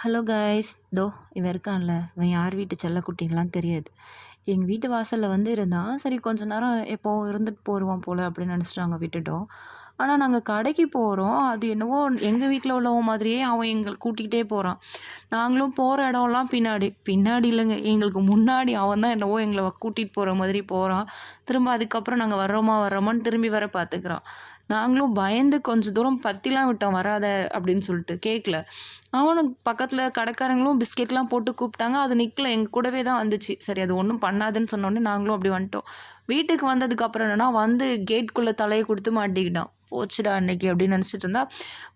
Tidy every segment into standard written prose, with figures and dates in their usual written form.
Hello guys. இவன் இருக்கான்ல, இவன் யார் வீட்டு செல்லக்குட்டின்லாம் தெரியாது. எங்கள் வீட்டு வாசலில் வந்து இருந்தான். சரி கொஞ்ச நேரம் எப்போவும் இருந்துட்டு போடுவான் போல் அப்படின்னு நினச்சிட்டு நாங்கள் விட்டுட்டோம். ஆனால் நாங்கள் கடைக்கு போகிறோம். அது என்னவோ எங்கள் வீட்டில் உள்ளவன் மாதிரியே அவன் எங்களை கூட்டிகிட்டே போகிறான். நாங்களும் போகிற இடம்லாம் பின்னாடி பின்னாடி இல்லைங்க, எங்களுக்கு முன்னாடி அவன் தான் என்னவோ எங்களை கூட்டிகிட்டு போகிற மாதிரி போகிறான். திரும்ப அதுக்கப்புறம் நாங்கள் வர்றோமான்னு திரும்பி வர பார்த்துக்குறான். நாங்களும் பயந்து கொஞ்சம் தூரம் பத்திலாம் விட்டோம், வராத அப்படின்னு சொல்லிட்டு கேட்கல. அவனுக்கு பக்கத்தில் கடைக்காரங்களும் பிஸ்கெட்லாம் போட்டு கூப்பிட்டாங்க. அது நிற்கல, எங்கள் கூடவே தான் வந்துச்சு. சரி அது ஒன்றும் பண்ணாதுன்னு சொன்னோடனே நாங்களும் அப்படி வந்துட்டோம். வீட்டுக்கு வந்ததுக்கப்புறம் என்னென்னா வந்து கேட்குள்ளே தலையை கொடுத்து மாட்டிக்கிட்டான். போச்சுடா அன்னைக்கு அப்படின்னு நினச்சிட்டு இருந்தா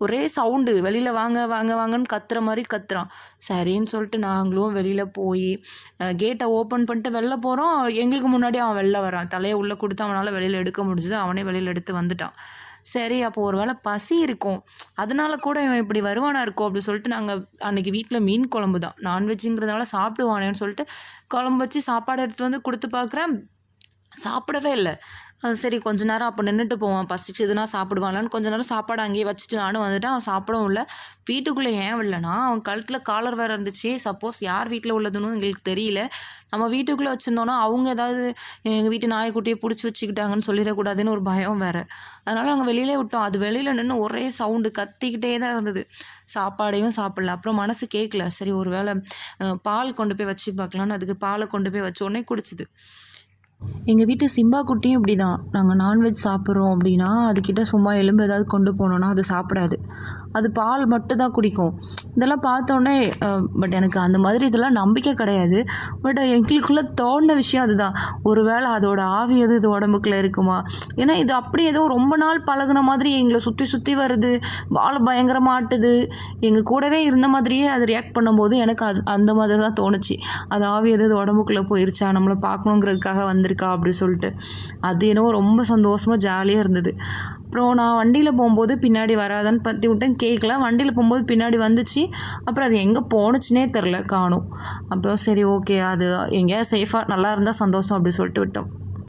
ஒரே சவுண்டு, வெளியில் வாங்க வாங்க வாங்கன்னு கத்துற மாதிரி கத்துறான். சரின்னு சொல்லிட்டு நாங்களும் வெளியில் போய் கேட்டை ஓப்பன் பண்ணிட்டு வெளில போகிறோம். எங்களுக்கு முன்னாடி அவன் வெளில வரான். தலையை உள்ளே கொடுத்து அவனால் வெளியில் எடுக்க முடிஞ்சுது. அவனே வெளியில் எடுத்து வந்துட்டான். சரி அப்போது ஒரு வேளை பசி இருக்கும், அதனால கூட இவன் இப்படி வருவானா இருக்கும் அப்படி சொல்லிட்டு நாங்கள் அன்றைக்கி வீட்டில் மீன் குழம்பு தான், நான்வெஜ்ஜுங்கிறதுனால சாப்பிடுவானேன்னு சொல்லிட்டு குழம்பு வச்சு சாப்பாடு எடுத்துகிட்டு வந்து கொடுத்து பார்க்குறேன். சாப்பிடவே இல்லை. சரி கொஞ்ச நேரம் அப்போ நின்றுட்டு போவான், பசிச்சதுன்னா சாப்பிடுவாங்களான்னு கொஞ்ச நேரம் சாப்பாடு அங்கேயே வச்சுட்டு நானும் வந்துட்டேன். அவன் சாப்பிடவும் இல்லை. வீட்டுக்குள்ளே ஏன் வரலனா, அவன் கழுத்தில் காலர் வேறு இருந்துச்சு. சப்போஸ் யார் வீட்டில் உள்ளதுன்னு எங்களுக்கு தெரியல. நம்ம வீட்டுக்குள்ளே வச்சுருந்தோன்னா அவங்க ஏதாவது எங்கள் வீட்டு நாய்க்குட்டியை பிடிச்சி வச்சுக்கிட்டாங்கன்னு சொல்லிடக்கூடாதுன்னு ஒரு பயம் வேறு. அதனால் நாங்கள் வெளியிலே விட்டோம். அது வெளியில் நின்று ஒரே சவுண்டு கத்திக்கிட்டே தான் இருந்தது. சாப்பாடையும் சாப்பிடல. அப்புறம் மனசு கேட்கல. சரி ஒரு வேளை பால் கொண்டு போய் வச்சு பார்க்கலான்னு அதுக்கு பாலை கொண்டு போய் வச்ச உடனே குடிச்சிது. எங்கள் வீட்டு சிம்பா குட்டியும் இப்படி தான். நாங்கள் நான்வெஜ் சாப்பிட்றோம் அப்படின்னா அதுக்கிட்ட சும்மா எலும்பு ஏதாவது கொண்டு போனோன்னா அது சாப்பிடாது. அது பால் மட்டும் தான் குடிக்கும். இதெல்லாம் பார்த்தோன்னே பட் எனக்கு அந்த மாதிரி இதெல்லாம் நம்பிக்கை கிடையாது. பட் எங்களுக்குள்ளே தோணுன விஷயம் அதுதான். ஒரு வேளை அதோட ஆவி எது இது உடம்புக்குள்ளே இருக்குமா? ஏன்னா இது அப்படி ஏதோ ரொம்ப நாள் பழகுன மாதிரி எங்களை சுற்றி சுற்றி வருது, வாழை பயங்கரமாக ஆட்டுது. எங்கள் கூடவே இருந்த மாதிரியே அது ரியாக்ட் பண்ணும்போது எனக்கு அந்த மாதிரி தான் தோணுச்சு. அது ஆவி எது இது உடம்புக்குள்ளே போயிருச்சா, நம்மளை பார்க்கணுங்கிறதுக்காக வந்திருக்கா அப்படி சொல்லிட்டு. அது என்னவோ ரொம்ப சந்தோஷமாக ஜாலியாக இருந்தது. அப்புறம் நான் வண்டியில் போகும்போது பின்னாடி வராதான்னு பற்றி விட்டேன், கேட்கல. வண்டியில் போகும்போது பின்னாடி வந்துச்சு. அப்புறம் அது எங்கே போணுச்சுனே தெரில, காணும். அப்போ சரி ஓகே, அது எங்கேயா சேஃபாக நல்லா இருந்தால் சந்தோஷம் அப்படி சொல்லிட்டு விட்டோம்.